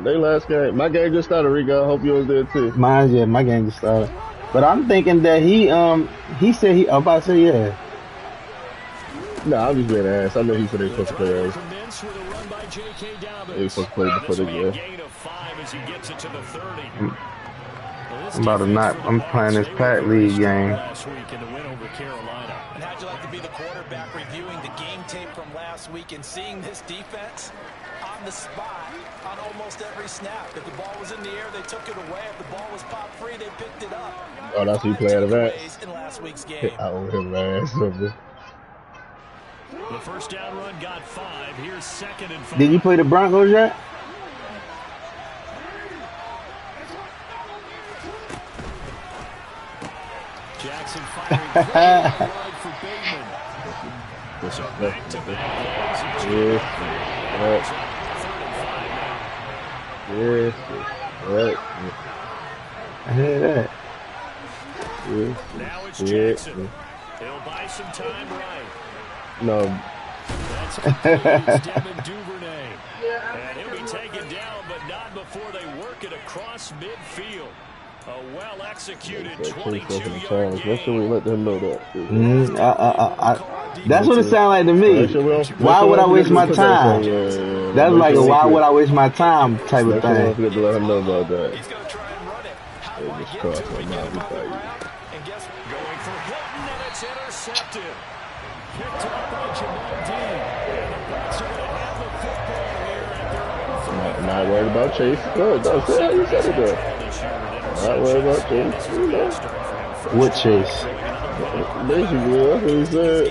They last game. My game just started, Rico. I hope yours did too. Yeah, my game just started. But I'm thinking that he said I'm about to say yeah. No, I'm just being ass. I know he said they supposed to play ass. They supposed to play before the game. I'm about to not. I'm playing this Pack League game. And how'd you like to be the quarterback reviewing the game tape from last week and seeing this defense on the spot on almost every snap? If the ball was in the air, they took it away. If the ball was popped free, they picked it up. Oh, that's who you play out of that? In last week's game. I owe him ass. The first down run got 5. Here's 2nd and 5. Did you play the Broncos yet? Jackson firing wide for Bateman. So back-to-back plays. Yes. Right. I hear that. Yes. Now it's Jackson. He'll buy some time right. No. That's Devin Duvernay. And he'll be taken down, but not before they work it across midfield. A well-executed 22-yard Make sure we let them know that. That's what it sounds like to me. Why would I waste my time? That's like a why would I waste my time type of thing. Don't forget to let him know about that. He's going to try and run it. How do I Just get cross to my it? mouth. And guess going for Hilton, and it's intercepted. Picked up by Jamal Dean. And the Bucs are going to have the football here at their own. Not worried about Chase. Good. Don't say how you said it though. Not worried about Chase. What Chase? Basically, that's what he said.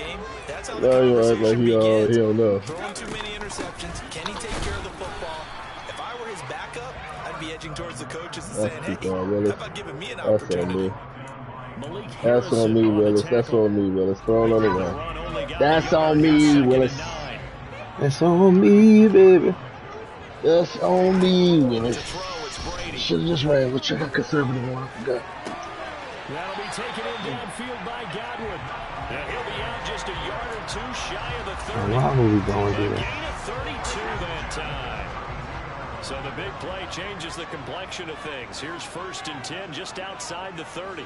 Now you act like he don't know. Throwing too many interceptions. Can he take care of the football? If I were his backup, I'd be edging towards the coaches and saying, hey, how about giving me an opportunity? That's on me, Willis. That's on me, Willis. Throw it on the ground. That's on me, Willis. That's on me, baby. That's on me, Willis. Should have just ran. Let's check out conservative one. I forgot. That'll be taken in downfield by Godwin. And he'll be out just a yard or two shy of the 30. Why would we going to do that? Gain of 32 that time. So the big play changes the complexion of things. Here's 1st and 10 just outside the 30.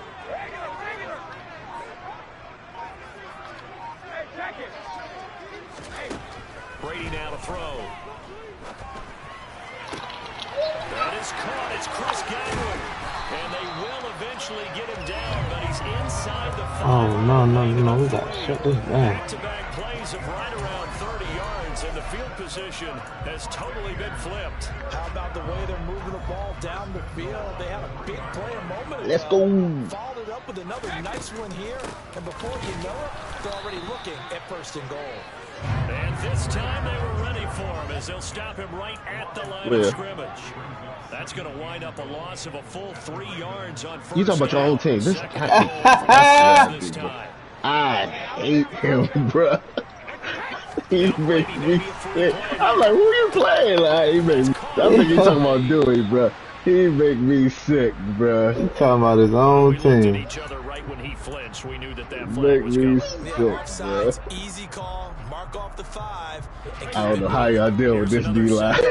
Brady now to throw. That is caught. It's Chris Godwin. And they will eventually get him down, but he's inside the 5. Oh, no. We got to shut this down. Back-to-back plays of right around 30 yards, and the field position has totally been flipped. How about the way they're moving the ball down the field? They had a big play a moment ago. Let's go. Followed it up with another nice one here, and before you know it, they're already looking at 1st and goal. And this time they were ready for him as they'll stop him right at the line of scrimmage. That's going to wind up a loss of a full 3 yards on 1st. You talking about your own team? This I hate him, bro. He makes me sick. I'm like, who you playing? Like, he makes. That's what you talking about doing, bro. He make me sick, bro. He talking about his own team. Each other right when he flinched. We knew that Make flag was me coming. sick, bro. Easy call. Mark off the 5. I don't know how y'all deal with this D-line.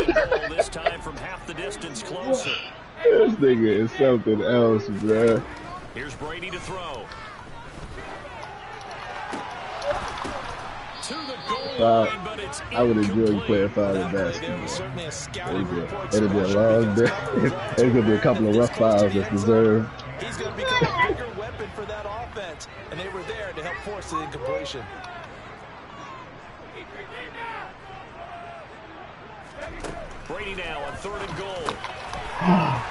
This time from half the distance closer. This nigga is something else, bro. Here's Brady to throw. To the goal line, but it's I would enjoy you playing 5 in basketball. It'll be a long day. There's gonna be a couple of rough fouls that's deserved. He's gonna become a bigger weapon for that offense, and they were there to help force the incompletion. Brady now on 3rd and goal.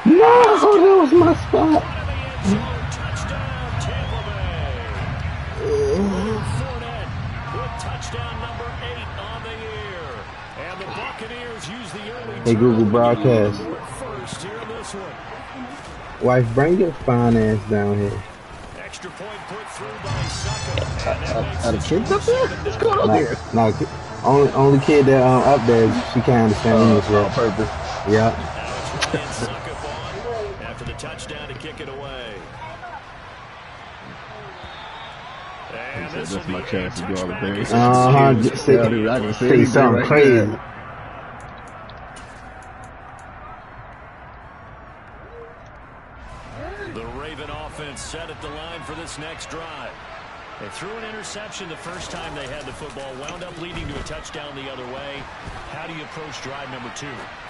No, that was my spot. Touchdown, Tampa Bay. Fournette with touchdown number 8 on the year. And the Buccaneers use the early Hey, Google Broadcast. first here in this one. Wife, bring your fine ass down here. Extra point put through by Succo. Are the kids up there? What's going on here? No, only kid that up there, she can't understand English On purpose. Yeah. After the touchdown to kick it away. And This is my chance to do all the things. Say something crazy. Raven offense set at the line for this next drive. They threw an interception the first time they had the football, wound up leading to a touchdown the other way. How do you approach drive number 2?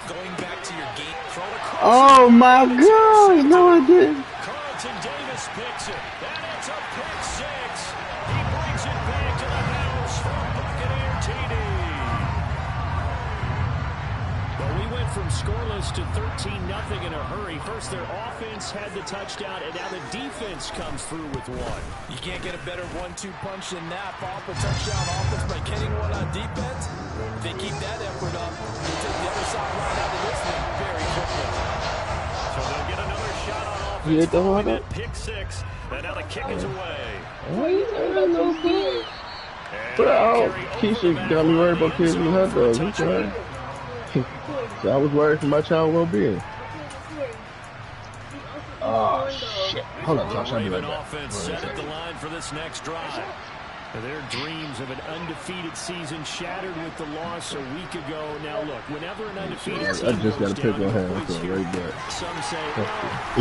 Going back to your gate, throw it across. Oh my gosh, no I didn't. Carlton Davis picks it, and it's a pick 6. He brings it back to the house for a Buccaneer TD. Well, we went from scoreless to 13-0 in a hurry. First, their offense had the touchdown, and now the defense comes through with one. You can't get a better 1-2 punch than that. Off a touchdown offense by getting one on defense. If they keep that effort up, they take the other side right out of this one very quickly. So they'll get another shot on offense. You hit the one up? Pick 6, and now the kick is away. Oh, you ain't no good. Bro, Keisha got me worried about kids with hot dogs. That's right. So I was worried for my child's well-being. Oh shit! Hold on, Josh. I'll be right back. Offense set at the line for this next drive. Their dreams of an undefeated season shattered with the loss a week ago. Now look, whenever an undefeated team I just got to pick on him. goes down, Right back. some say,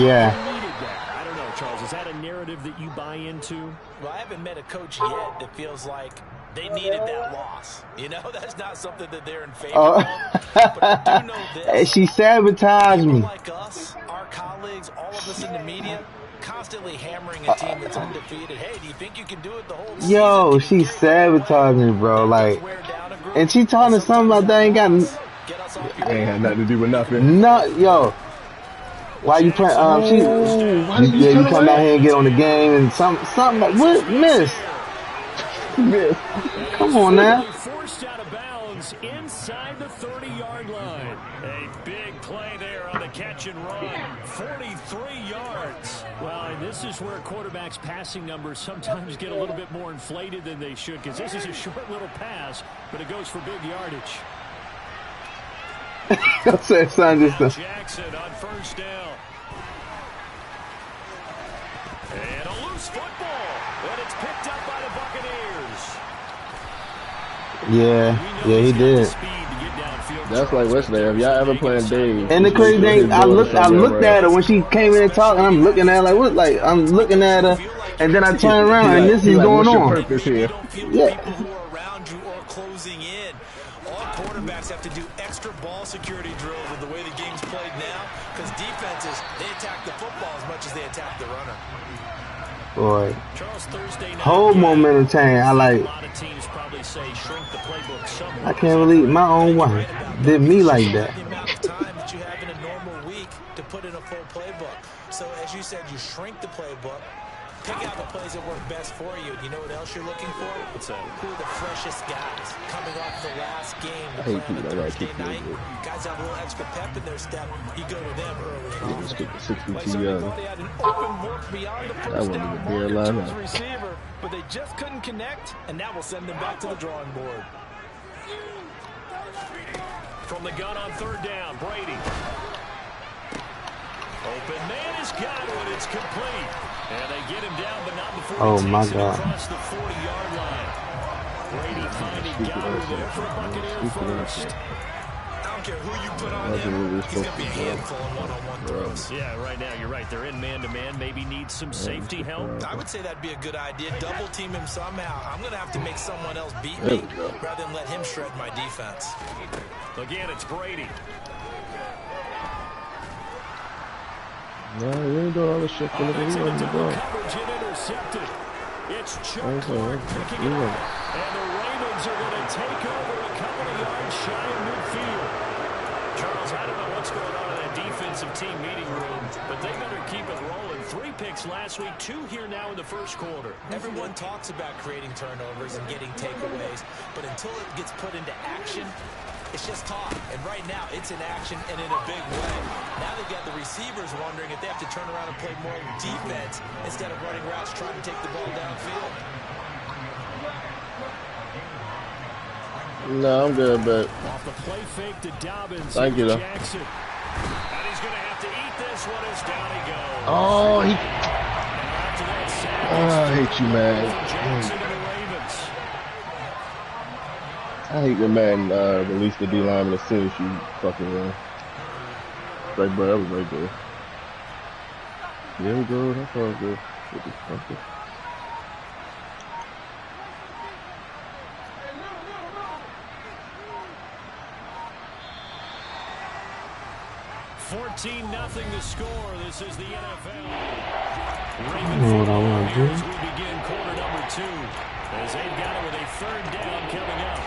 Yeah. I needed that. I don't know, Charles. Is that a narrative that you buy into? Well, I haven't met a coach yet that feels like they needed that loss. You know, that's not something that they're in favor of. But I do know this. She sabotaged People me. like us, our colleagues, all of us in the media, constantly hammering a team that's undefeated. Hey, do you think you can do it the whole season? Yo, she sabotaged me, bro. Like, and she talking something about that ain't got Ain't had nothing to do with nothing. no, yo. Why you playing? You come out here and get on the game and something like what? Miss. Come on now. Forced out of bounds inside the 30-yard line. A big play there on the catch and run. 43 yards. Well, and this is where quarterbacks' passing numbers sometimes get a little bit more inflated than they should, because this is a short little pass, but it goes for big yardage. I said something just Jackson on first down. And a loose football. And it's picked up by the Buccaneers. Yeah, he did. That's like what's there. If y'all ever playing Dave. And the crazy thing, I looked at her when she came in and talked, and I'm looking at her like, what? Like, I'm looking at her, and then I turn around, and this is going on. Purpose here? Yeah. People who are around you or closing in. All quarterbacks have to do extra ball security drills with the way the game's played now, because defenses, they attack the football as much as they attack the runner. Boy, whole momentum change. I like. I can't believe my own wife did me like that. The amount of time that you have in a normal week to put in a full playbook. So as you said, you shrink the playbook, pick out the plays that work best for you. You know what else you're looking for? What's that? Who are the freshest guys coming off the last game to play on a Thursday night? Guys have a little extra pep in their step. You go to them early on. Just get the 62 They had an open look beyond the first down marker to his receiver, but they just couldn't connect, and that will send them back to the drawing board. From the gun on third down, Brady. Open man is got it. It's complete. And they get him down, but not before he takes it across the 40-yard line. Brady finding Goddard there for a Buccaneer first. I don't care who you put on him, he's going to be a handful in one-on-one throws. Yeah, right now you're right. They're in man-to-man. Maybe need some safety help. I would say that'd be a good idea. Double team him somehow. I'm going to have to make someone else beat me rather than let him shred my defense. Again, it's Brady. No, you ain't doing all this shit for the ball. Coverage and intercepted. It's Chuck Clark picking it up. And the Ravens are going to take over a couple of yards shy of midfield. Charles, I don't know what's going on in that defensive team meeting room, but they better keep it rolling. 3 picks last week, 2 here now in the first quarter. Everyone talks about creating turnovers and getting takeaways, but until it gets put into action, it's just talk. And right now, it's in action and in a big way. Now they've got the receivers wondering if they have to turn around and play more defense instead of running routes trying to take the ball downfield. No, I'm good, but off the play fake to Dobbins. Thank you, though. Jackson. And he's going to have to eat this one as down he goes. Oh, he. I hate you, man. Jackson to the Ravens. I hate when Madden release the D lineman as soon as you fucking run. Right, bro, that was right there. There we go. That's all good. Okay. 14-0 to score. This is the NFL. You know what I want to do? As we begin quarter number 2, as they've got it with a 3rd down coming up.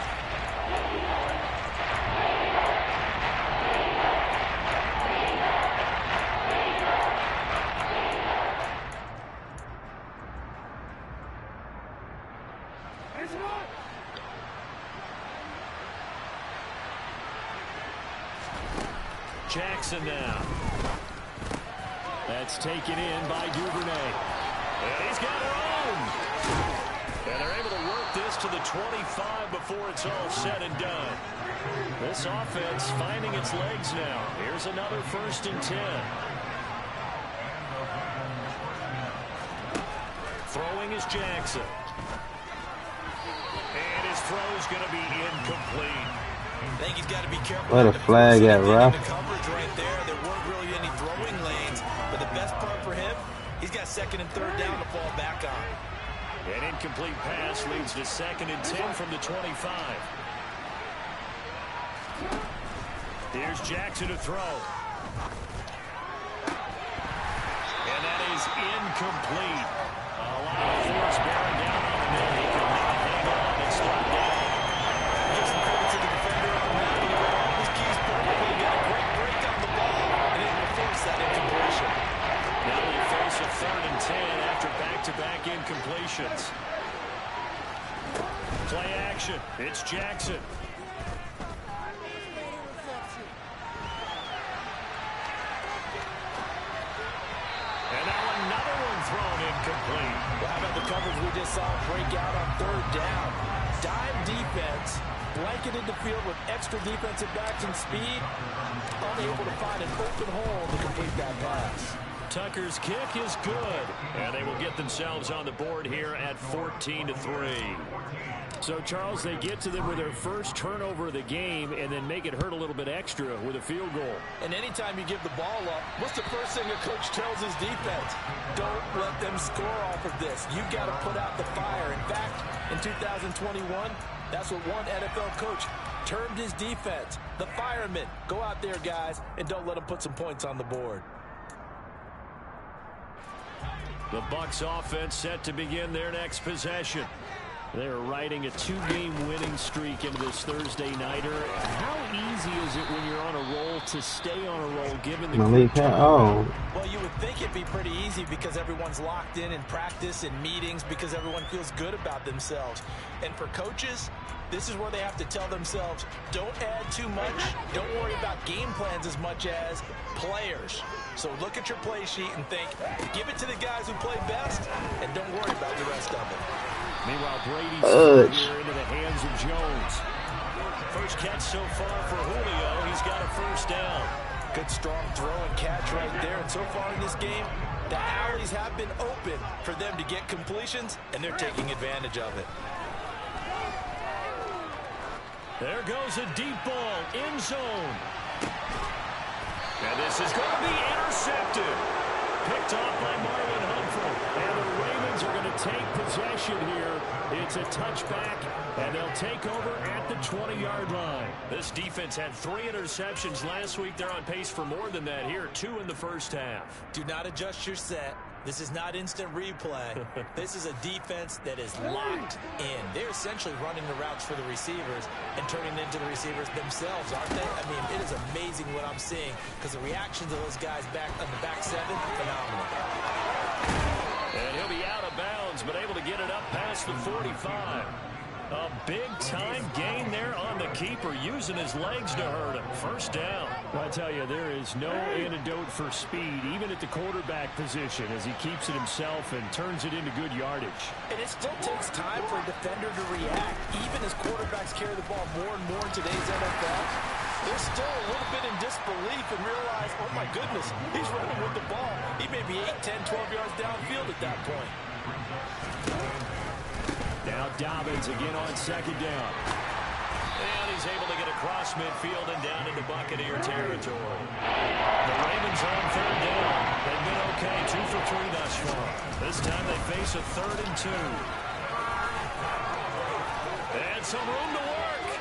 Jackson now. That's taken in by Duvernay. And he's got room. And they're able to work this to the 25 before it's all said and done. This offense finding its legs now. Here's another 1st and 10. Throwing is Jackson. And his throw's going to be incomplete. I think he's got to be careful. What a flag at, Ralph. The coverage right there. There weren't really any throwing lanes, but the best part for him, he's got 2nd and 3rd down to fall back on. An incomplete pass leads to 2nd and 10 from the 25. Here's Jackson to throw. And that is incomplete. A lot of force bearing down on him there. He could not hang on and slide down. Gives the credit to the defender on that. He got all his keys perfectly. He got a great break on the ball and able to force that incompletion. Now they face a 3rd and 10 after back-to-back incompletions. Play action. It's Jackson. And now another one thrown incomplete. Well, how about the coverage we just saw break out on 3rd down? Dime defense, blanketed the field with extra defensive backs and speed, unable to find an open hole to complete that pass. Tucker's kick is good, and they will get themselves on the board here at 14-3. So, Charles, they get to them with their first turnover of the game and then make it hurt a little bit extra with a field goal. And anytime you give the ball up, what's the first thing a coach tells his defense? Don't let them score off of this. You've got to put out the fire. In fact, in 2021, that's what one NFL coach termed his defense, the firemen. Go out there, guys, and don't let them put some points on the board. The Bucs offense set to begin their next possession. They're riding a 2-game winning streak into this Thursday nighter. How easy is it when you're on a roll to stay on a roll given the Oh. Well, you would think it'd be pretty easy because everyone's locked in practice and meetings because everyone feels good about themselves. And for coaches, this is where they have to tell themselves, don't add too much. Don't worry about game plans as much as players. So look at your play sheet and think, give it to the guys who play best, and don't worry about the rest of it. Meanwhile, Brady's here into the hands of Jones. First catch so far for Julio. He's got a 1st down. Good strong throw and catch right there. And so far in this game, the alleys have been open for them to get completions, and they're taking advantage of it. There goes a deep ball, end zone. And this is going to be intercepted. Picked off by Marlon Humphrey. And the Ravens are going to take possession here. It's a touchback, and they'll take over at the 20-yard line. This defense had 3 interceptions last week. They're on pace for more than that here, 2 in the first half. Do not adjust your set. This is not instant replay. This is a defense that is locked in. They're essentially running the routes for the receivers and turning it into the receivers themselves, aren't they? I mean, it is amazing what I'm seeing because the reactions of those guys back on the back 7, phenomenal. And he'll be out of bounds, but able to get it up past the 45. A big-time gain there on the keeper, using his legs to hurt him. 1st down. Well, I tell you, there is no antidote for speed, even at the quarterback position, as he keeps it himself and turns it into good yardage. And it still takes time for a defender to react. Even as quarterbacks carry the ball more and more in today's NFL, they're still a little bit in disbelief and realize, oh, my goodness, he's running with the ball. He may be 8, 10, 12 yards downfield at that point. Now Dobbins again on 2nd down. And he's able to get across midfield and down into Buccaneer territory. The Ravens on 3rd down. They've been okay, 2 for This time they face a 3rd and 2. And some room to work.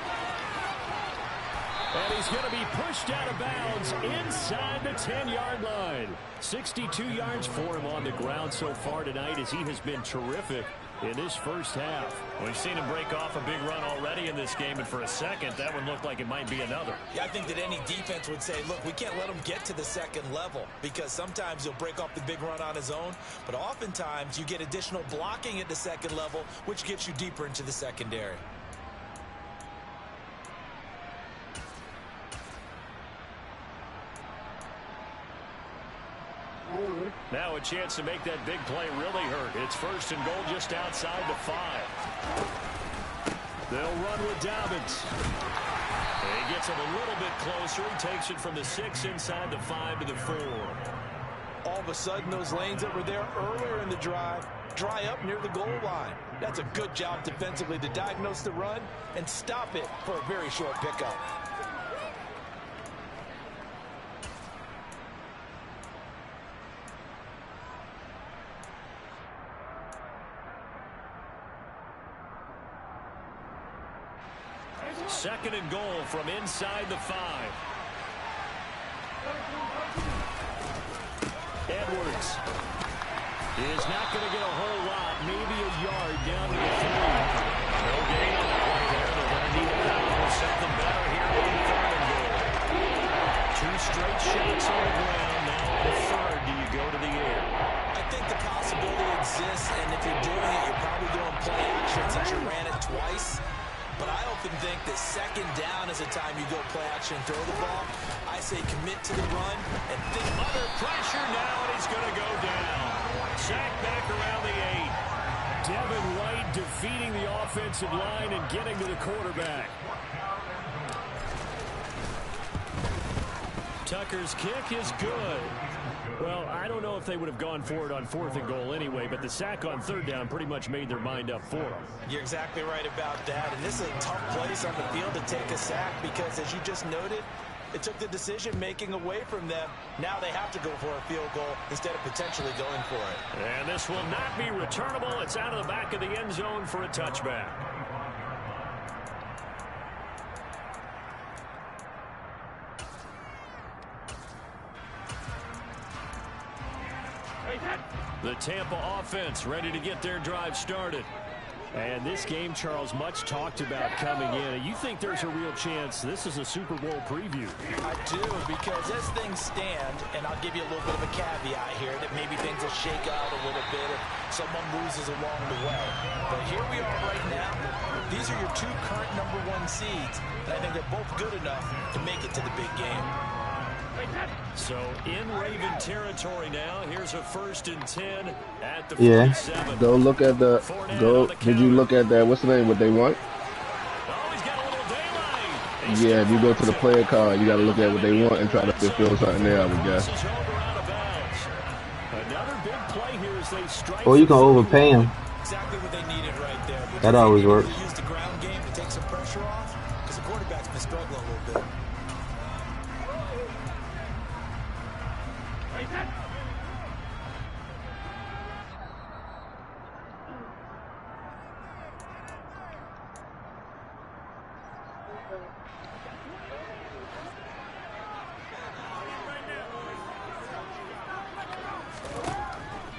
And he's going to be pushed out of bounds inside the 10-yard line. 62 yards for him on the ground so far tonight as he has been terrific in this first half. We've seen him break off a big run already in this game, and for a second, that one looked like it might be another. Yeah, I think that any defense would say, look, we can't let him get to the second level because sometimes he'll break off the big run on his own, but oftentimes you get additional blocking at the second level, which gets you deeper into the secondary. Now a chance to make that big play really hurt. It's 1st and goal just outside the 5. They'll run with Dobbins. He gets him a little bit closer. He takes it from the 6 inside the 5 to the 4. All of a sudden, those lanes that were there earlier in the drive dry up near the goal line. That's a good job defensively to diagnose the run and stop it for a very short pickup. Second and goal from inside the 5. Edwards is not going to get a whole lot, maybe a yard down to the 3. No gain on the play there. They're going to need a little something better here on 3rd and goal. 2 straight shots on the ground. Now on the 3rd, do you go to the air? I think the possibility exists, and if you're doing it, you're probably doing play action since you ran it twice. But I often think that second down is a time you go play action and throw the ball. I say commit to the run and think under pressure now, and he's going to go down. Sacked back around the 8. Devin White defeating the offensive line and getting to the quarterback. Tucker's kick is good. Well, I don't know if they would have gone for it on 4th and goal anyway, but the sack on 3rd down pretty much made their mind up for them. You're exactly right about that, and this is a tough place on the field to take a sack because, as you just noted, it took the decision-making away from them. Now they have to go for a field goal instead of potentially going for it. And this will not be returnable. It's out of the back of the end zone for a touchback. The Tampa offense ready to get their drive started. And this game, Charles, much talked about coming in. You think there's a real chance this is a Super Bowl preview? I do, because as things stand, and I'll give you a little bit of a caveat here, that maybe things will shake out a little bit if someone loses along the way. But here we are right now. These are your 2 current #1 seeds, and I think they're both good enough to make it to the big game. So in Raven territory now. Here's a 1st and 10 at the 47. Go look at the Did you look at that? What's the name? What they want? Oh, he's got a little daylight. Yeah, if you go to the player card, you got to look at what they want and try to fulfill something there, I would guess. Another big play here as they strike. Or you can overpay him. Exactly what they needed right there. That always works. Use the ground game to take some pressure off because the quarterback's been struggling a little bit.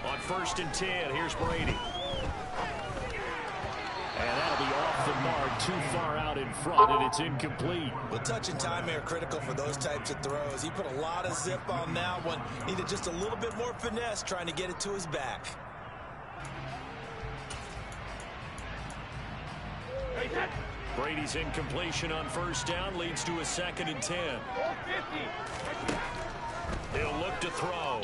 On 1st and 10, here's Brady. And that'll be off the mark, too far out in front, and it's incomplete. Well, touch and time are critical for those types of throws. He put a lot of zip on that one. Needed just a little bit more finesse trying to get it to his back. Brady's incompletion on 1st down leads to a 2nd and 10. He'll look to throw.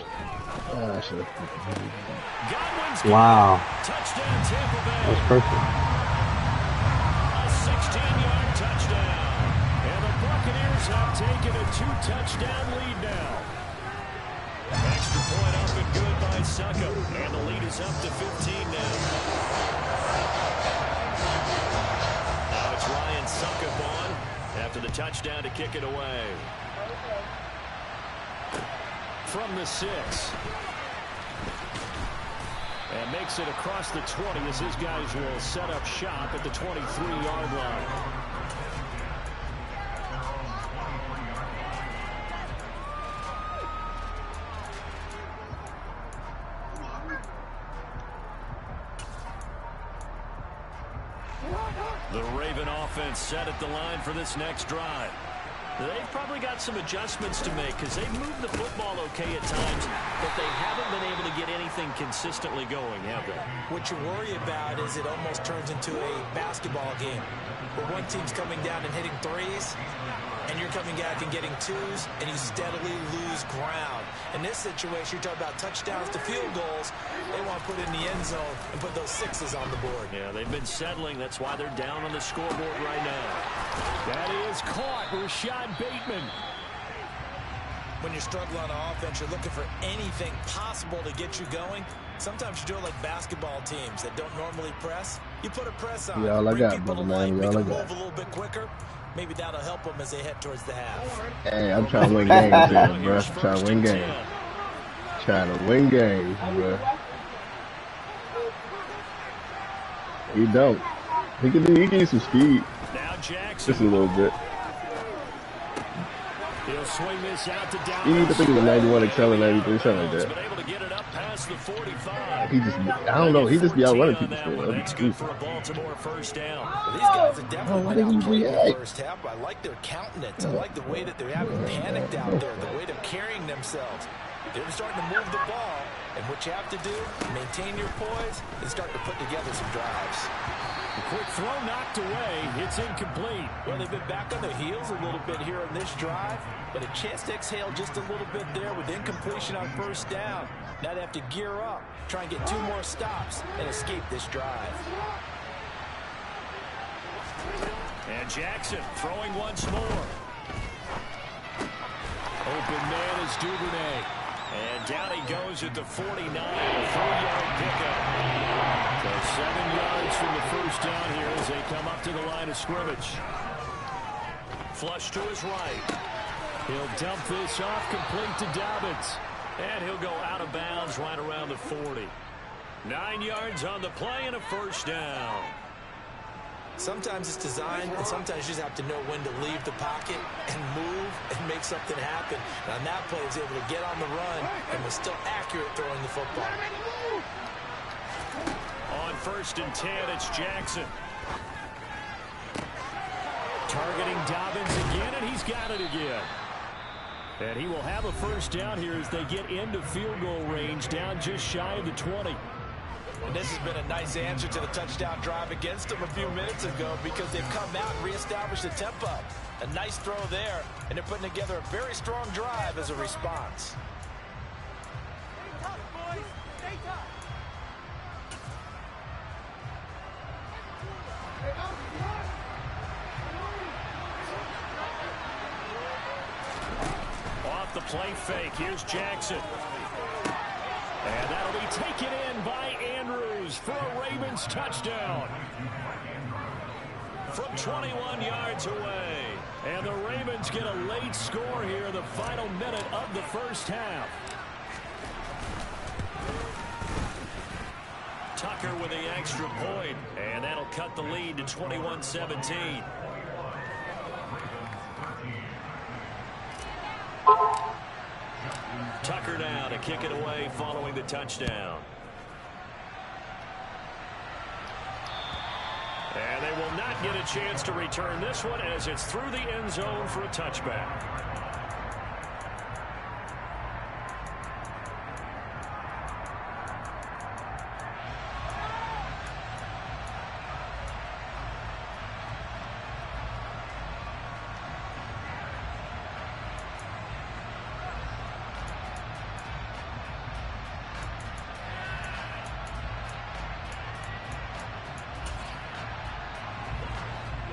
Wow. Touchdown, Tampa Bay. That was perfect. A 16-yard touchdown. And the Buccaneers have taken a 2-touchdown lead now. Extra point up and good by Suckup. And the lead is up to 15 now. Now it's Ryan Suckup on after the touchdown to kick it away. From the 6. And makes it across the 20 as his guys will set up shop at the 23-yard line. The Raven offense set at the line for this next drive. They've probably got some adjustments to make because they've moved the football okay at times, but they haven't been able to get anything consistently going, have they? What you worry about is it almost turns into a basketball game where one team's coming down and hitting threes, and you're coming back and getting twos, and you steadily lose ground. In this situation, you're talking about touchdowns to field goals. They want to put in the end zone and put those sixes on the board. Yeah, they've been settling. That's why they're down on the scoreboard right now. That is caught. Rashad Bateman. When you're struggling on offense, you're looking for anything possible to get you going. Sometimes you do it like basketball teams that don't normally press. You put a press on, Yeah, all I bring got, people to brother, life, man. make All I them got. move a little bit quicker. Maybe that'll help them as they head towards the half. Hey, I'm trying to win games here, bro. Trying to win games. Trying to win games, bro. He don't. He can use some speed. Now Jackson. Just a little bit. He'll swing this out to down. He needs to think of a 91 XL and 93, something like that. Been able to get it up past the 45. He just, I don't know. He just be out running people still. That's good for a Baltimore first down. Well, these guys are definitely why been didn't out he playing in the react? first half. I like their countenance. I like the way that they haven't panicked out there, the way they're carrying themselves. They're starting to move the ball, and what you have to do, maintain your poise, and start to put together some drives. The quick throw knocked away. It's incomplete. Well, they've been back on their heels a little bit here on this drive, but a chance to exhale just a little bit there with incompletion on first down. Now they have to gear up, try and get 2 more stops, and escape this drive. And Jackson throwing once more. Open man is Duvernay. And down he goes at the 49. 3-yard pickup. So 7 yards from the first down here as they come up to the line of scrimmage. Flush to his right. He'll dump this off complete to Dobbins. And he'll go out of bounds right around the 40. 9 yards on the play and a first down. Sometimes it's designed, and sometimes you just have to know when to leave the pocket and move and make something happen. And on that play, he was able to get on the run and was still accurate throwing the football. On 1st and 10, it's Jackson. Targeting Dobbins again, and he's got it again. And he will have a first down here as they get into field goal range, down just shy of the 20. And this has been a nice answer to the touchdown drive against them a few minutes ago because they've come out and reestablished the tempo. A nice throw there, and they're putting together a very strong drive as a response. Off the play fake, here's Jackson. And that'll be taken in by Andrews for a Ravens touchdown. From 21 yards away. And the Ravens get a late score here in the final minute of the first half. Tucker with the extra point. And that'll cut the lead to 21-17. Tucker now to kick it away following the touchdown. And they will not get a chance to return this one as it's through the end zone for a touchback.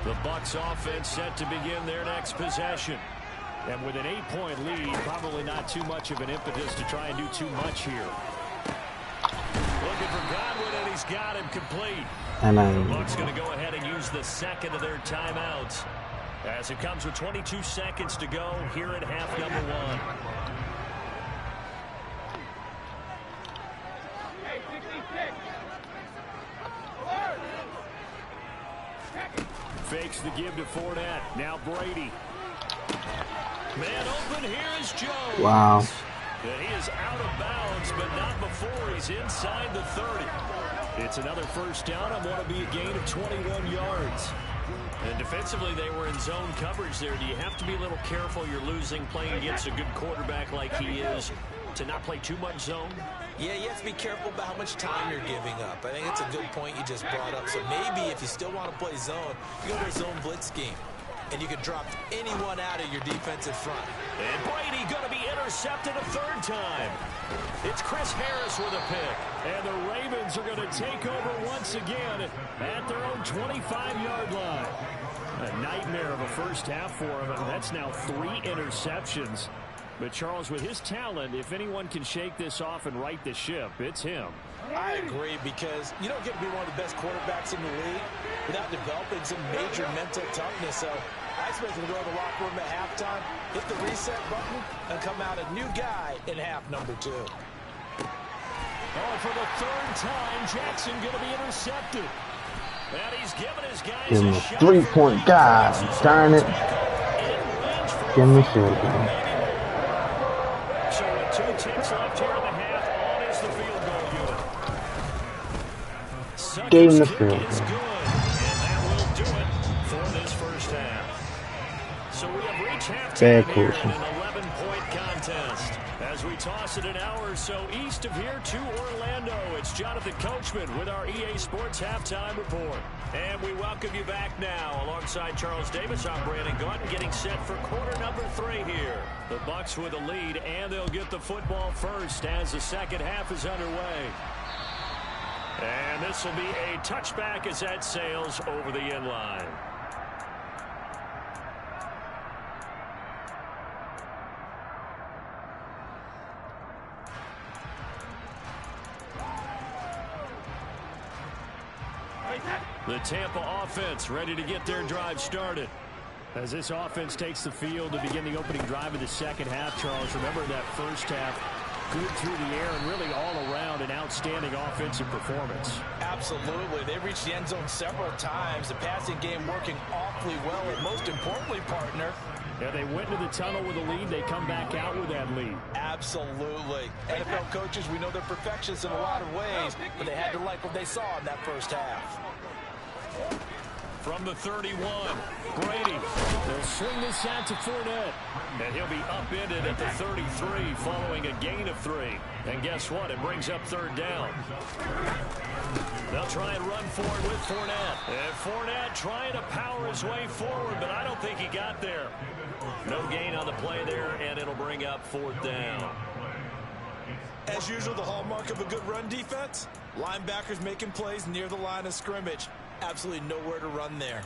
The Bucs offense set to begin their next possession. And with an 8-point lead, probably not too much of an impetus to try and do too much here. Looking for Godwin, and he's got him complete. And The Bucs going to go ahead and use the second of their timeouts as it comes with 22 seconds to go here at half number 1. fakes the give to Fournette. Now Brady. Man open, here is Jones. Wow. And he is out of bounds, but not before he's inside the 30. It's another first down on what will be a gain of 21 yards. And defensively, they were in zone coverage there. Do you have to be a little careful? You're losing playing against a good quarterback like he is to not play too much zone? Yeah, you have to be careful about how much time you're giving up. I think it's a good point you just brought up. So maybe if you still want to play zone, you go to a zone blitz scheme. And you can drop anyone out of your defensive front. And Brady going to be intercepted a third time. It's Chris Harris with a pick. And the Ravens are going to take over once again at their own 25-yard line. A nightmare of a first half for him. That's now 3 interceptions. But Charles, with his talent, if anyone can shake this off and right the ship, it's him. I agree, because you don't get to be one of the best quarterbacks in the league without developing some major mental toughness. So I expect him to go to the locker room at halftime, hit the reset button, and come out a new guy in half number 2. Oh, for the third time, Jackson going to be intercepted. And he's given his guys Give him a a shot. 3-point God darn it. Give him a field goal. So with 2 ticks left here in the half, on is the field goal unit. Gave him the Sucker's field kick is goal. good, and that will do it for this first half. So we have reached halftime Bad here in coaching. an 11-point contest. As we toss it an hour or so east of here to Orlando, it's Jonathan Coachman with our EA Sports Halftime Report. And we welcome you back now. Alongside Charles Davis, I'm Brandon Gaunt, getting set for quarter number 3 here. The Bucs with a lead, and they'll get the football first as the second half is underway. And this will be a touchback as that sails over the end line. The Tampa offense ready to get their drive started. As this offense takes the field to begin the opening drive of the second half, Charles, remember that first half, good through the air and really all around an outstanding offensive performance. Absolutely. They reached the end zone several times. The passing game working awfully well. And most importantly, partner, Yeah, they went into the tunnel with a lead. They come back out with that lead. absolutely. NFL coaches, we know they're perfectionists in a lot of ways, but they had to like what they saw in that first half. From the 31, Brady. They'll swing this out to Fournette. And he'll be upended at the 33 following a gain of 3. And guess what? It brings up third down. They'll try and run forward with Fournette. And Fournette trying to power his way forward, but I don't think he got there. No gain on the play there, and it'll bring up fourth down. As usual, the hallmark of a good run defense, linebackers making plays near the line of scrimmage. Absolutely nowhere to run there.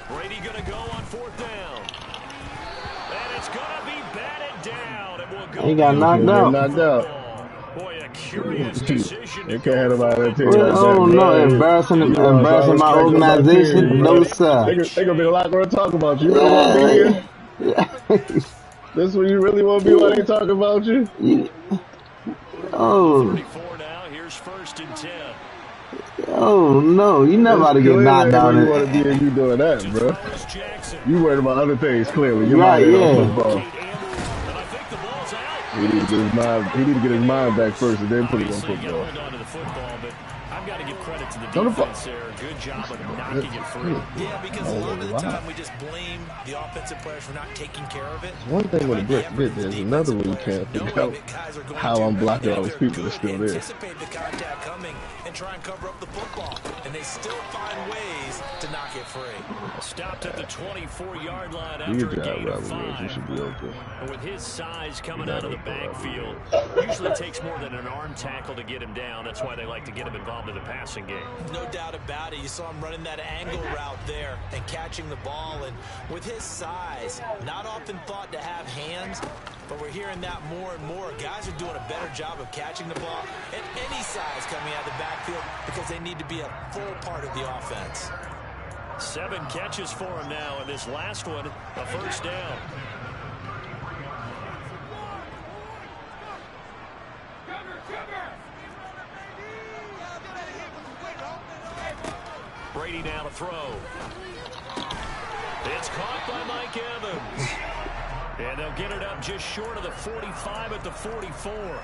Brady going to go on fourth down. And it's going to be batted down. And we'll go. He got knocked out. Boy, a curious decision. They can't have about that team. Oh no, embarrassing my organization. No sir. They gonna be a lot going to talk about you. You really want to be here? This when you really want to be while they talking about you? Oh. 34 now. Here's first and 10. Oh no, you never ought to get knocked out. You want to be if you doing that, bro. You worried about other things clearly. You're right, yeah. Football. He need to get his mind back first and then put it on football. I've got to give credit to the defense there. Good job of knocking it free. Yeah, because a lot of the time we just blame the offensive players for not taking care of it. One thing with a brick bit, there's another one you can't figure out how I'm blocking all these people that's still there. Anticipate the contact coming and try and cover up the football, and they still find ways to knock it free. Stopped at the 24-yard line after a gain of 5. You should be okay. And with his size coming out of the backfield, usually takes more than an arm tackle to get him down. That's why they like to get him involved in the passing game. No doubt about it. You saw him running that angle route there and catching the ball. And with his size, not often thought to have hands, but we're hearing that more and more. Guys are doing a better job of catching the ball at any size coming out of the backfield because they need to be a full part of the offense. 7 catches for him now, and this last one, a first down. Brady now to throw. It's caught by Mike Evans. And they'll get it up just short of the 45 at the 44.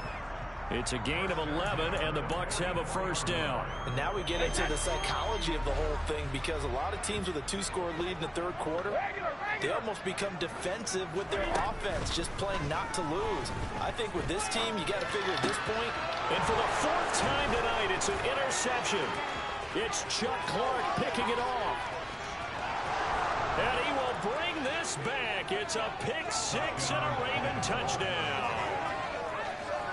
It's a gain of 11, and the Bucs have a first down. And now we get into the psychology of the whole thing, because a lot of teams with a 2-score lead in the third quarter, they almost become defensive with their offense, just playing not to lose. I think with this team, you got to figure at this point. And for the 4th time tonight, it's an interception. It's Chuck Clark picking it off. And he will bring this back. It's a pick 6 and a Raven touchdown.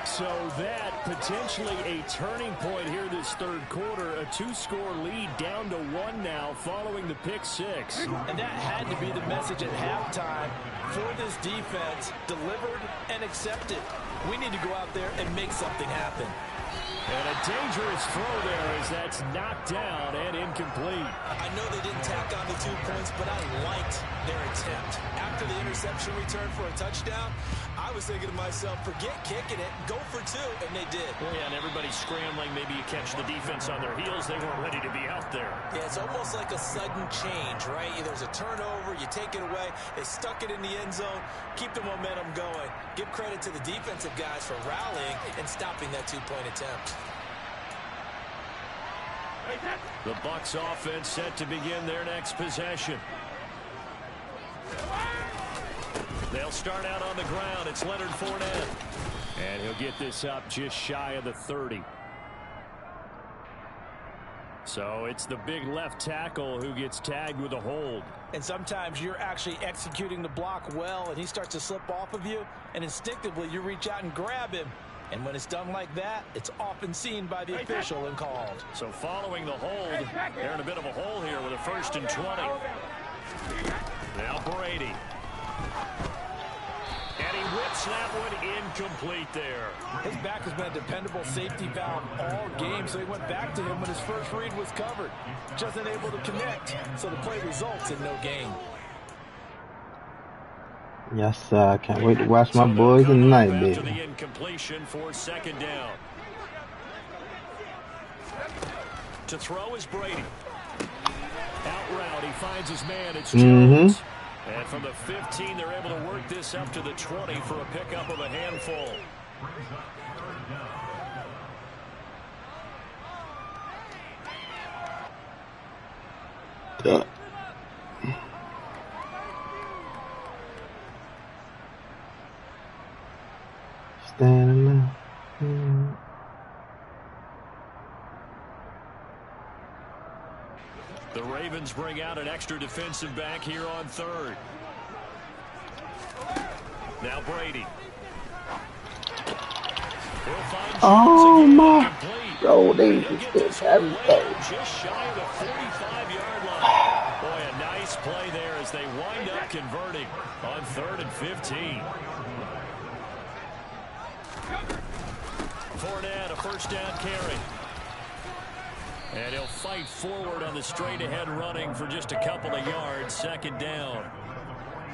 So that potentially a turning point here this third quarter. A 2-score lead down to 1 now following the pick 6. And that had to be the message at halftime for this defense. Delivered and accepted. We need to go out there and make something happen. And a dangerous throw there as that's knocked down and incomplete. I know they didn't tack on the 2 points, but I liked their attempt. After the interception return for a touchdown, I was thinking to myself, forget kicking it, go for 2, and they did. Well, yeah, and everybody's scrambling. Maybe you catch the defense on their heels. They weren't ready to be out there. Yeah, it's almost like a sudden change, right? There's a turnover, you take it away, they stuck it in the end zone, keep the momentum going. Give credit to the defensive guys for rallying and stopping that 2-point attempt. The Bucs offense set to begin their next possession. They'll start out on the ground. It's Leonard Fournette. And he'll get this up just shy of the 30. So it's the big left tackle who gets tagged with a hold. And sometimes you're actually executing the block well, and he starts to slip off of you, and instinctively you reach out and grab him. And when it's done like that, it's often seen by the official and called. So following the hold, they're in a bit of a hole here with a 1st and 20. Now Brady. And he whips that one incomplete there. His back has been a dependable safety valve all game, so he went back to him when his first read was covered. Just unable to connect, so the play results in no gain. Yes, sir. I can't wait to watch my boys tonight, baby. To the incompletion for 2nd down. To throw is Brady. Out route, he finds his man. It's Jones. And from the 15, they're able to work this up to the 20 for a pickup of a handful. Standing there. The Ravens bring out an extra defensive back here on 3rd. Now Brady. Oh my! Bro, they just everything. Just shy of the 45-yard line. Boy, a nice play there as they wind up converting on 3rd and 15. Fournette, a first down carry. And he'll fight forward on the straight-ahead running for just a couple of yards. 2nd down.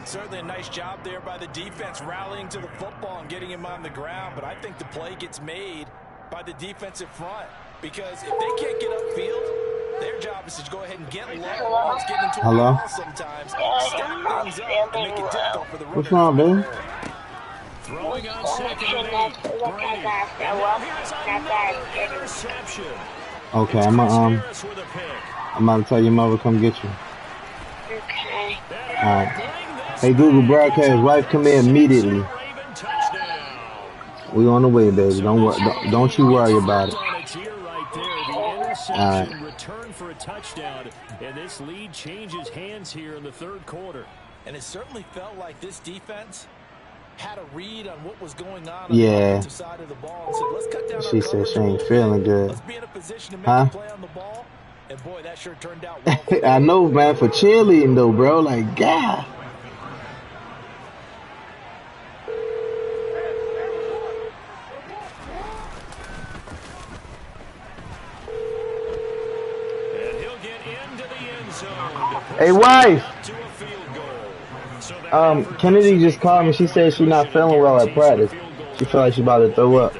Certainly a nice job there by the defense rallying to the football and getting him on the ground. But I think the play gets made by the defensive front, because if they can't get upfield, their job is to go ahead and get low while it's getting into a ball sometimes. Stack things up and make it difficult for the runner. What's wrong, baby? Throwing on 2nd and 8. Brady. And now here's another interception. Okay, I'm about to tell your mother come get you. Okay. Alright. Hey, Google broadcast, wife, come here immediately. We on the way, baby. Don't you worry about it. Alright. Return for a touchdown, and this lead changes hands here in the 3rd quarter. And it certainly felt like this defense had a read on what was going on Yeah. the offensive side of the ball and said, let's cut down She our said she coverage. ain't feeling good. Let's be in a position to make Huh? a play on the ball. And boy, that sure turned out well. I know, man, for cheerleading though, bro. Like, God. And he'll get into the end zone to Hey, wife. Kennedy just called me. She said she's not feeling well at practice. She felt like she about to throw up.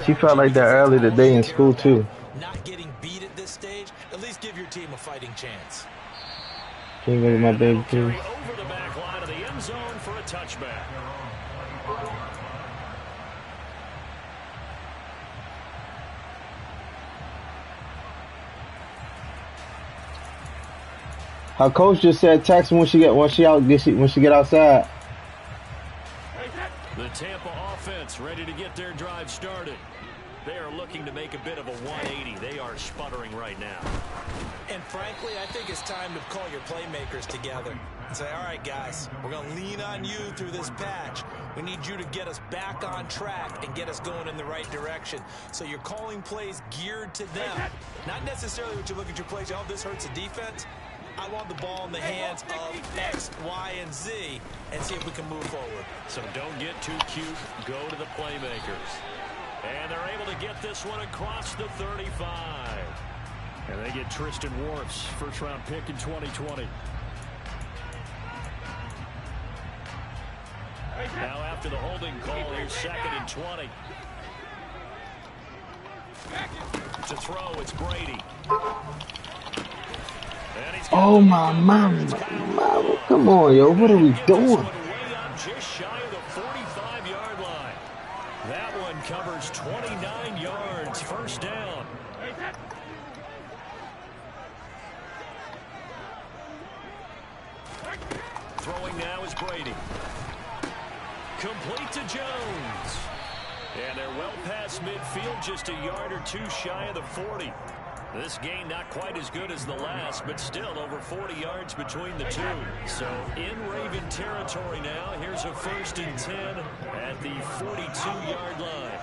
She felt like that earlier today in school too. Not getting beat at this stage, at least give your team a fighting chance. Can you go to my baby please? Over the back line of the end zone for a touchback. Her coach just said text when she get outside. The Tampa offense ready to get their drive started. They are looking to make a bit of a 180. They are sputtering right now. And frankly, I think it's time to call your playmakers together and say, all right, guys, we're going to lean on you through this patch. We need you to get us back on track and get us going in the right direction. So you're calling plays geared to them. Not necessarily what you look at your plays, oh, this hurts the defense. I want the ball in the hands of X, Y, and Z and see if we can move forward. So don't get too cute. Go to the playmakers. And they're able to get this one across the 35. And they get Tristan Wirfs, first-round pick in 2020. Now after the holding call, here's 2nd and 20. To throw, it's Brady. Oh my mama. Come on, yo. What are we doing? Just shy of the 45-yard line. That one covers 29 yards. First down. Throwing now is Brady. Complete to Jones. And they're well past midfield, just a yard or two shy of the 40. This game not quite as good as the last, but still over 40 yards between the two. So in Raven territory now. Here's a 1st and 10 at the 42-yard line.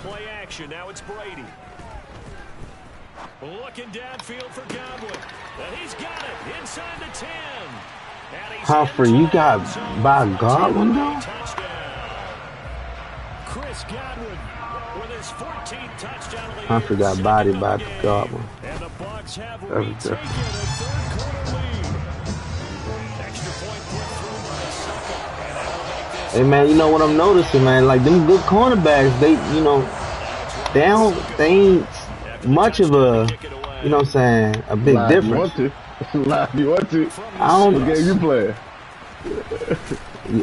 Play action. Now it's Brady. Looking downfield for Godwin. And he's got it inside the 10. Humphrey, you got by Godwin though? Chris Godwin with his 14th touchdown of the year. Humphrey got bodied by Godwin. And the Bucs have retaken a third-quarter lead. Extra point put through by a second. And that will make this. Hey man, you know what I'm noticing, man? Like them good cornerbacks, they ain't much of a, you know what I'm saying, a big difference. You want to? I don't. What game you playing?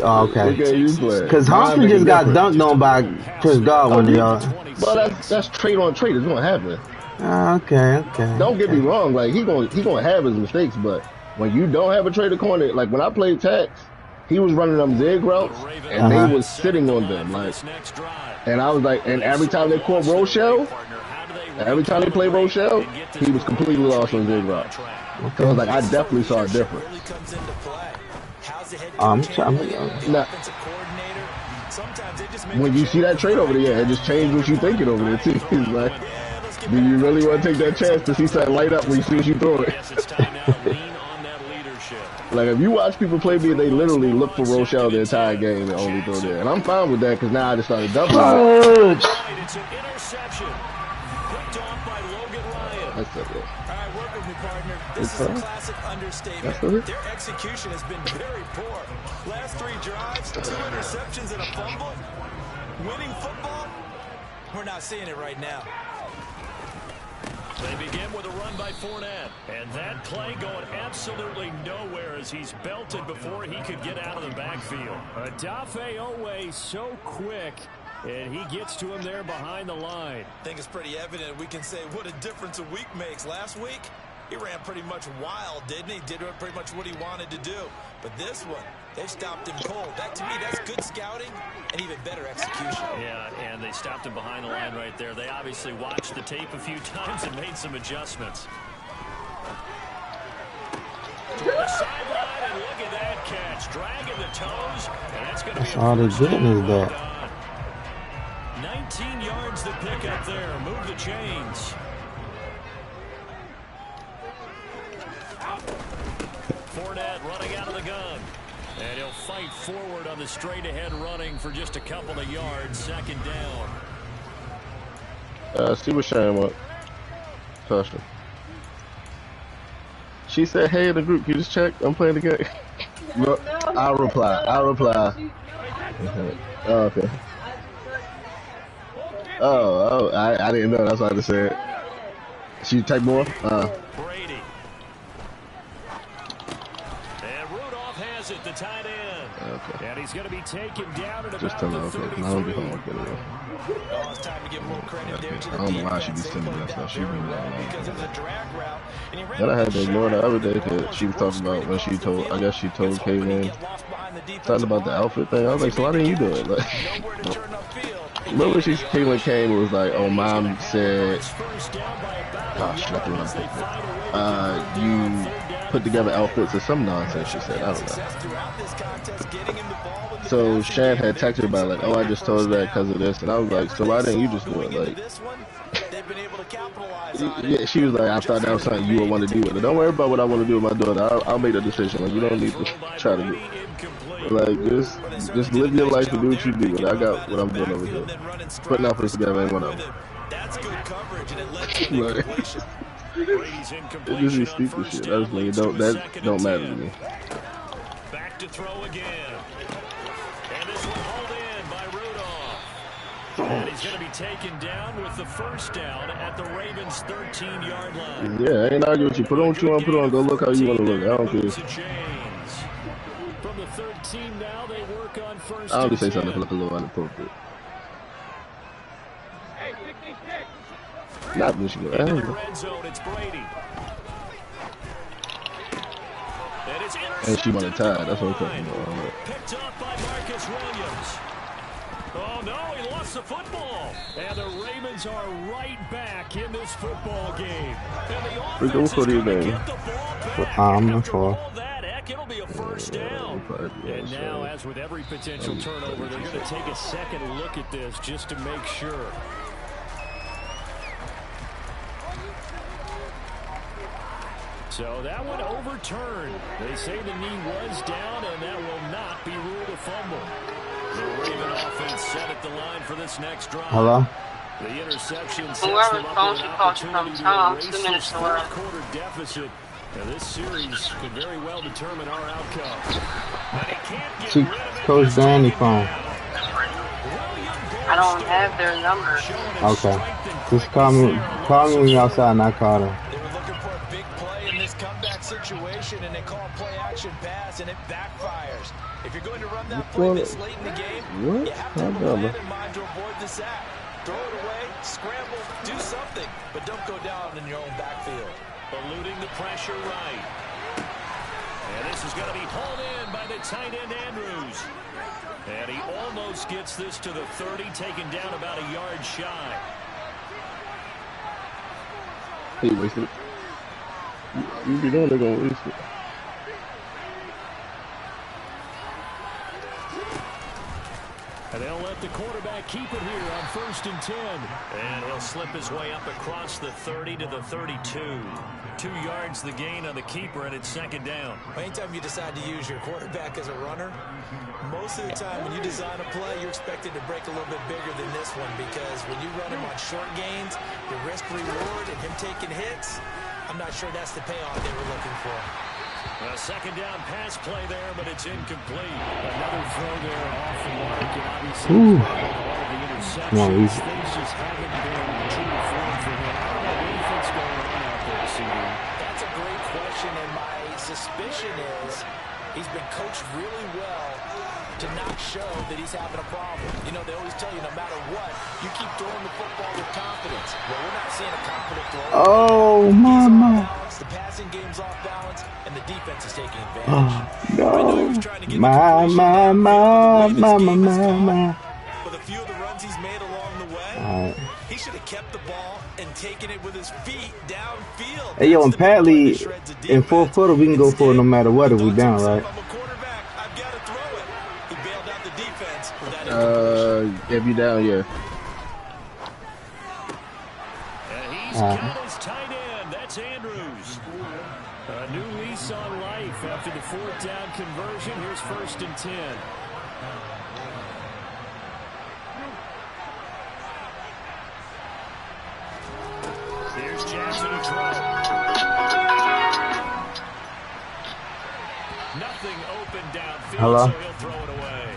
Oh, okay. What game you playing? Because Humphrey just got dunked on by Chris Godwin, y'all. Well, that's trade on trade. It's gonna happen. Okay. Don't get me wrong. Like he gonna have his mistakes, but when you don't have a trade corner, like when I played tax, he was running them zig routes, and they was sitting on them. Like, and I was like, and every time they caught Rochelle, every time they played Rochelle, he was completely lost on zig routes. So I was like, I definitely saw a difference. Now, when you see that trade over there, it just changed what you thinking over there too. It's like, do you really want to take that chance to see something light up when you see what you throw it? Like if you watch people play me, they literally look for Rochelle the entire game and only throw there. And I'm fine with that because now I just started doubling. It's an interception. Picked off by Logan Ryan. That's it. All right, work with me, partner. This is a classic understatement. Their execution has been very poor. Last 3 drives, 2 interceptions and a fumble. Winning football, we're not seeing it right now. They begin with a run by Fournette. And that play going absolutely nowhere as he's belted before he could get out of the backfield. Odafe Owe so quick. And he gets to him there behind the line. I think it's pretty evident we can say what a difference a week makes. Last week, he ran pretty much wild, didn't he? Did pretty much what he wanted to do. But this one, they've stopped him cold. That, to me, that's good scouting and even better execution. Yeah, and they stopped him behind the line right there. They obviously watched the tape a few times and made some adjustments. To the sideline, and look at that catch. Dragging the toes, and that's going to be all they're getting is that. 19 yards to pick up there. Move the chains. Fournette running out of the gun. And he'll fight forward on the straight-ahead running for just a couple of yards. 2nd down. See what Shane wants. Touch him. She said, "Hey, in the group, can you just check? I'm playing the game." Look, I'll reply. I'll reply. Oh, okay. I didn't know. That's what I just said. She take more. Brady. And Rudolph has it, the tight end. Okay. And he's going to be taken down at Just about tell the her, okay. I 33. don't do homework anyway. Oh, it's time to give a little credit there to the I don't know why she be defense. They sending me played that stuff. that She be very doing well that. because it was a drag route. And he ran Then I a had good to ignore shot the other out day there. because she was Almost talking rolled about when she straight across the told, I guess she field. told Gets hoping to Kaylin get lost behind the something defensive about the line. outfit thing. I was like, so why didn't you do it? Like, Nowhere to turn upfield. remember she Kaylin came and was like, oh, And he's going to mom have said, Bucks first down by about a gosh, I yard forget what as they I'm thinking. find a way to convert there on You third down put and together 5. outfits or some nonsense, she said. I don't know. Success throughout this contest, getting him the ball in the So passing Shan game. had They've texted been about like, oh, successful I on just told first her that down. because of this. And I was like, Whatever so they why didn't you saw just do going it? into Like, this one, they've been able to capitalize on it. yeah, she was like, I thought that was something you would want to do with it. Don't worry about what I want to do with my daughter. I'll make the decision. Like, you don't need to Throw by try to do. Brady, incomplete. Like, Well, they just certainly did live a your nice life and job do what there you do. picking And I him up got out what of I'm the doing over backfield here. and then running Putting stride for outfits together ain't stride one with of them. him. That's good coverage, and it led to an Like, incompletion. Brady's it just be incompletion on stupid first shit. I down just like, leads to a that second and don't matter to 10. me. Back to throw again. And this one hauled in by Rudolph. And he's going to be taken down with the first down at the Ravens' 13-yard line. Yeah, I ain't arguing with you. Put on what you want to put on. Go look how you want to look. I don't care. From the 13 now, they work on first I'll and just say 10. something that look a little inappropriate. Not Michigan. Into the red zone, it's Brady. And it's And she won a intercepted tie. at That's the what I'm line. talking about. Picked up by Marcus Williams. Oh, no, he lost the football. And the Ravens are right back in this football game. And the offense is going to get the ball back. After all that, heck, it'll be a first down. And now, as with every potential turnover, they're going to take a second look at this just to make sure. So that one overturned. They say the knee was down, and that will not be ruled a fumble. The Raven offense set at the line for this next drive. Hello? The interception sets Whoever's them up phone with she an called you from, opportunity tell to him erase 2 this minutes to fourth run. quarter deficit. Now, this series could very well determine our outcome. And he can't get She rid of it. Coach Danny phone. I don't have their number. Okay. Just call me when you're outside and I call her. They were looking for a big play in this comeback situation, and they call play action pass, and it backfires. If you're going to run that play this late in the game, you have to have a plan in mind to avoid the sack. Throw it away, scramble, do something, but don't go down in your own backfield. Eluding the pressure right. And this is going to be pulled in by the tight end Andrews. And he almost gets this to the 30, taken down about a yard shy. He wasted it. You be doing, they're going to waste it. And they'll let the quarterback keep it here on 1st and 10. And he'll slip his way up across the 30 to the 32. 2 yards the gain on the keeper, and it's second down. Anytime you decide to use your quarterback as a runner, most of the time when you design a play, you're expected to break a little bit bigger than this one, because when you run him on short gains, the risk-reward and him taking hits, I'm not sure that's the payoff they were looking for. A second down pass play there, but it's incomplete. Another throw there off the mark, and obviously all of the interceptions, things just haven't been true to form for him. I don't know what you think's going on out there, CD. That's a great question, and my suspicion is he's been coached really well to not show that he's having a problem. You know, they always tell you no matter what, you keep throwing the football with confidence. Well, we're not seeing a confident throw. Oh, mama. The passing game's off balance, and the defense is taking advantage. Oh, I know he was trying to get my. With a few of the runs he's made along the way, he should have kept the ball and taken it with his feet downfield. Hey, yo, and Padley, in 4th quarter, we can go for it no matter what if we down, right? I'm a quarterback. I've got to throw it. He bailed out the defense with that incompletion. If you down, yeah. And he's got his tight end. That's Andrews. A new lease on life after the 4th down conversion. Here's 1st and 10. Here's Jackson to throw. Hello? so he'll throw it away.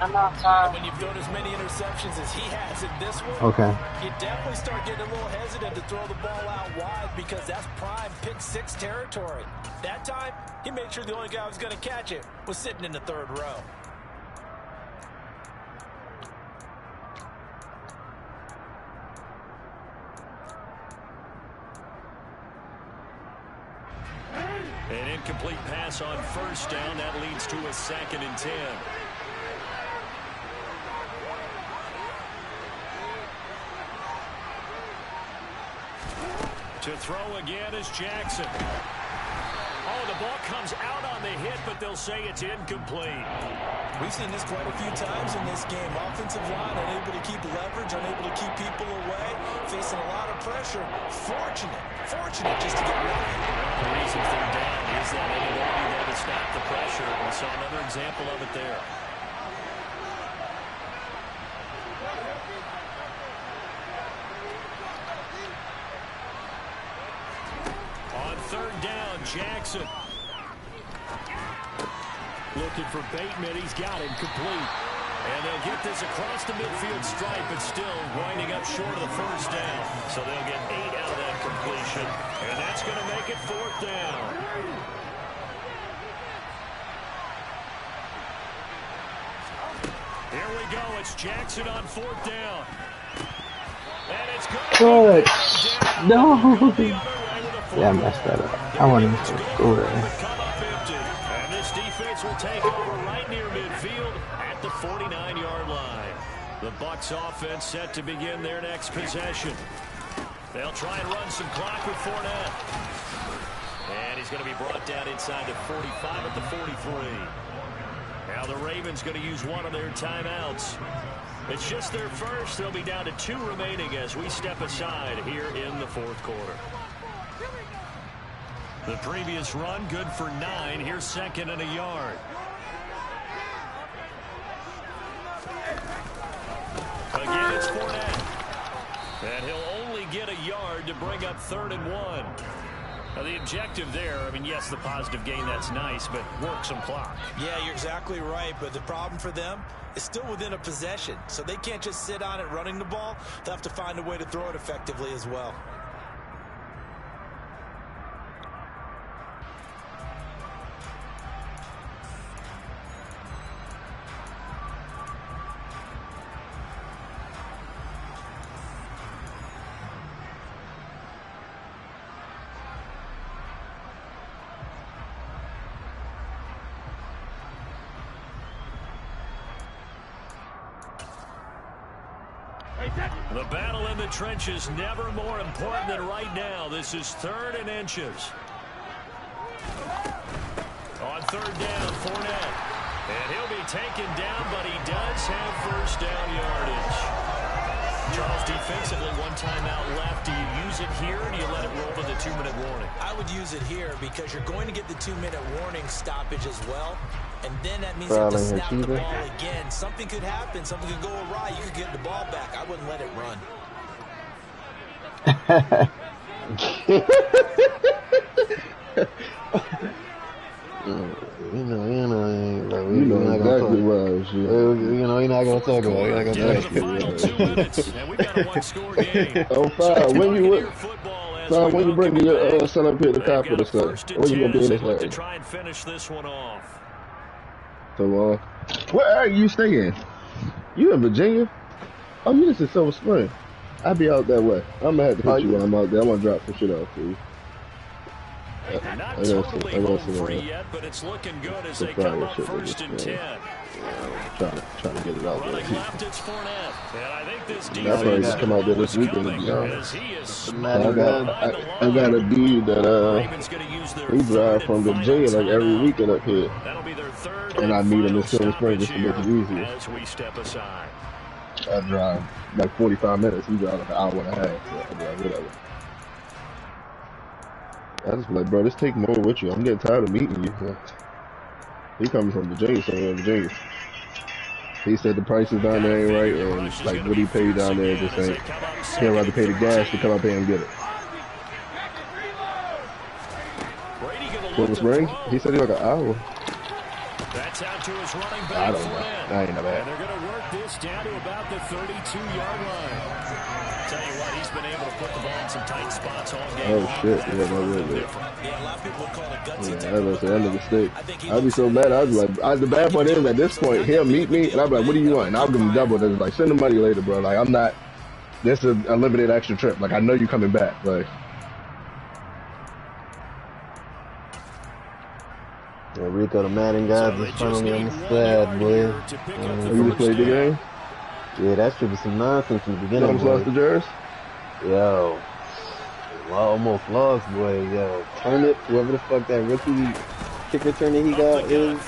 I'm outside. When you've thrown as many interceptions as he has in this one, Okay. you definitely start getting a little hesitant to throw the ball out wide because that's prime pick six territory. That time, he made sure the only guy who was going to catch it was sitting in the third row. An incomplete pass on first down. That leads to a 2nd and 10. To throw again is Jackson. Oh, the ball comes out on the hit, but they'll say it's incomplete. We've seen this quite a few times in this game. Offensive line unable to keep leverage, unable to keep people away, facing a lot of pressure. Fortunate just to get rid of it. The reasons they're down is that inability there to stop the pressure. We saw another example of it there. On 3rd down, Jackson. Looking for Bateman. He's got him complete. And they'll get this across the midfield stripe, but still winding up short of the 1st down. So they'll get 8 out of that completion. And that's going to make it 4th down. Here we go. It's Jackson on 4th down. And it's good. No. Yeah, I messed that up. I wanted to score that. And this defense will take over right near midfield at the 49-yard line. The Bucs offense set to begin their next possession. They'll try and run some clock with Fournette. And he's going to be brought down inside the 45 at the 43. Now the Ravens going to use one of their timeouts. It's just their first. They'll be down to 2 remaining as we step aside here in the 4th quarter. The previous run good for 9. Here's 2nd and a yard. Again, it's Fournette. And he'll only get a yard to bring up 3rd and 1. Now, the objective there, I mean, yes, the positive gain, that's nice, but work some clock. Yeah, you're exactly right, but the problem for them is still within a possession, so they can't just sit on it running the ball. They'll have to find a way to throw it effectively as well. The battle in the trenches never more important than right now. This is 3rd and inches. On 3rd down, Fournette. And he'll be taken down, but he does have 1st down yardage. Charles, defensively, 1 timeout left. Do you use it here, or do you let it roll to the 2-minute warning? I would use it here because you're going to get the 2-minute warning stoppage as well. And then that means you have to snap the ball again. Something could happen. Something could go awry. You could get the ball back. I wouldn't let it run. You know exactly what I was. You know, you're not gonna talk about it. You're not gonna talk Final 2 minutes, and we've got a 1-score game. Oh, fine. When you bring your son up here to cop it or something, when you gonna be in this to land? try and finish this one off. So, where are you staying? You in Virginia? Oh, you just in Silver Spring. I'll be out that way. I'm gonna have to hit you when I'm out there. I'm gonna drop some shit off for you. Not totally home free yet, but it's looking good as they come up 1st and 10. Trying to get it out there. Running left, it's Fournette. And I think this I'll probably just come out there this weekend. I got a dude that he drive from Virginia like every weekend up here. And I meet him in Silver Spring just to make it easier. As we step aside. I drive like 45 minutes. He drive like an hour and a half. So I drive whatever. I just be like, bro, just take more with you. I'm getting tired of meeting you. So he comes from Virginia, somewhere in Virginia. He said the prices down there ain't right, and like what he paid down there just ain't. He'd rather pay the gas to come up here and get it. Silver Spring? He said he like an hour. Gets out to his running back. I don't know. I ain't know And that. they're going to work this down to about the 32-yard line. Tell you what, he's been able to put the ball in some tight spots all game. Oh, shit. Yeah, that was it. Yeah, a lot of people would call it gutsy. Yeah, I was that nigga stick. I'd be so mad. I'd be like, the bad part is at this point, he'll meet me, and I'll be like, what do you want? And I'll give him double. And like, send the money later, bro. Like, I'm not, this is a limited extra trip. Like, I know you coming back. Like, Yeah, Rico the Madden guy just finally on the slab, boy. you just played the game? Yeah, that shit was some nonsense in the You beginning, almost lost the boy. jers? Yo. Almost lost, boy. Yo. Turnip, whoever the fuck that rookie kick returner he got is.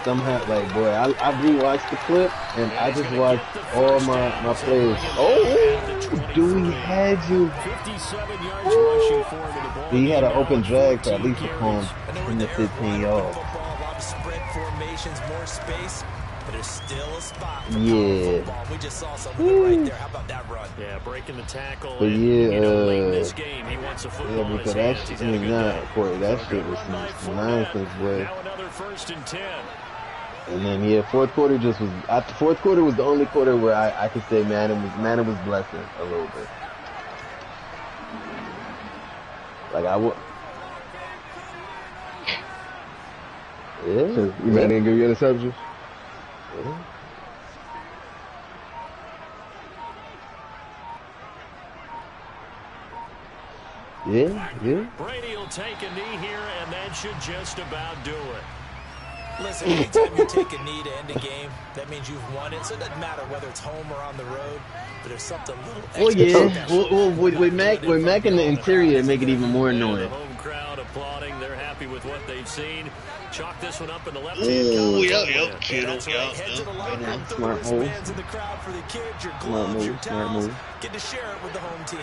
Somehow, like, boy, I rewatched the clip, and I just watched all my players. Oh, Dewey had you. 57 yards rushing for him in the ball. He had an open drag for at least a pound in the 15 yards. Spread formations, more space, but there's still a spot for Yeah. we just saw some of it right there. How about that run? Yeah, breaking the tackle. But and, yeah, you know, late in this game, he wants a football yeah, in his because hands. that He's shit, had a good day. Corey, that shit was some nonsense, boy. Now another 1st and 10. And then yeah, fourth quarter just was. After fourth quarter was the only quarter where I could say Madden was blessing a little bit. Like I would. Yeah, You man didn't give you interceptions? Yeah. Brady will take a knee here, and that should just about do it. Listen, anytime you take a knee to end a game, that means you've won it. So it doesn't matter whether it's home or on the road, but there's something a little extra. Well, yeah. Well, with Mac in the interior, it make it even more The annoying. home crowd applauding. They're happy with what they've seen. Chalk this one up in the left Ooh, hand. yep. That's right. Head to the locker room, throw Smart move. wristbands in the crowd for the kids, your Smart gloves, your move, smart towels. move. Get to share it with the home team.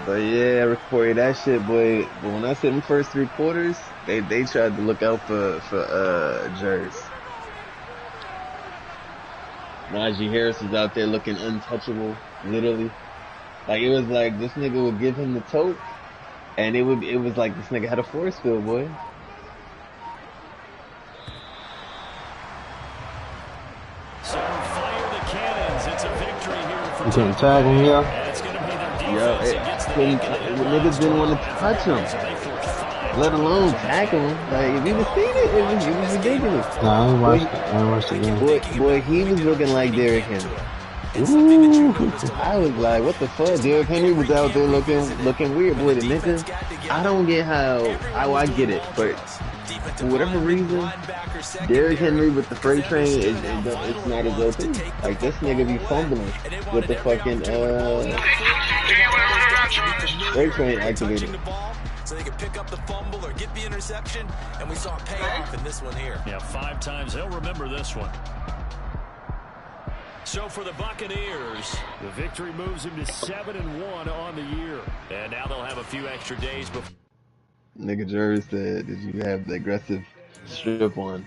But yeah, Corey, that shit, boy. But when I said them first 3 quarters, they tried to look out for Jers. Najee Harris was out there looking untouchable, literally. Like it was like this nigga would give him the tote, and it was like this nigga had a force field, boy. So fire the cannons. It's a victory here for You can't tag him here. And it's going to be their Yo, defense against the niggas didn't want to touch him, let alone tackle him. Like if you was seen it, it was ridiculous. Nah, I ain't watched the game. Boy, he was looking like Derrick Henry. Ooh, I was like, what the fuck? Derrick Henry was out there looking weird, boy. The nigga, I don't get how I get it, but for whatever reason, Derrick Henry with the freight train, it's not his OP. Like this nigga be fumbling with the fucking freight train activated. So they could pick up the fumble or get the interception, and we saw a payoff in this one here. Yeah, 5 times. He'll remember this one. So for the Buccaneers, the victory moves him to 7-1 on the year. And now they'll have a few extra days before. Nigga Jerry said, did you have the aggressive strip on?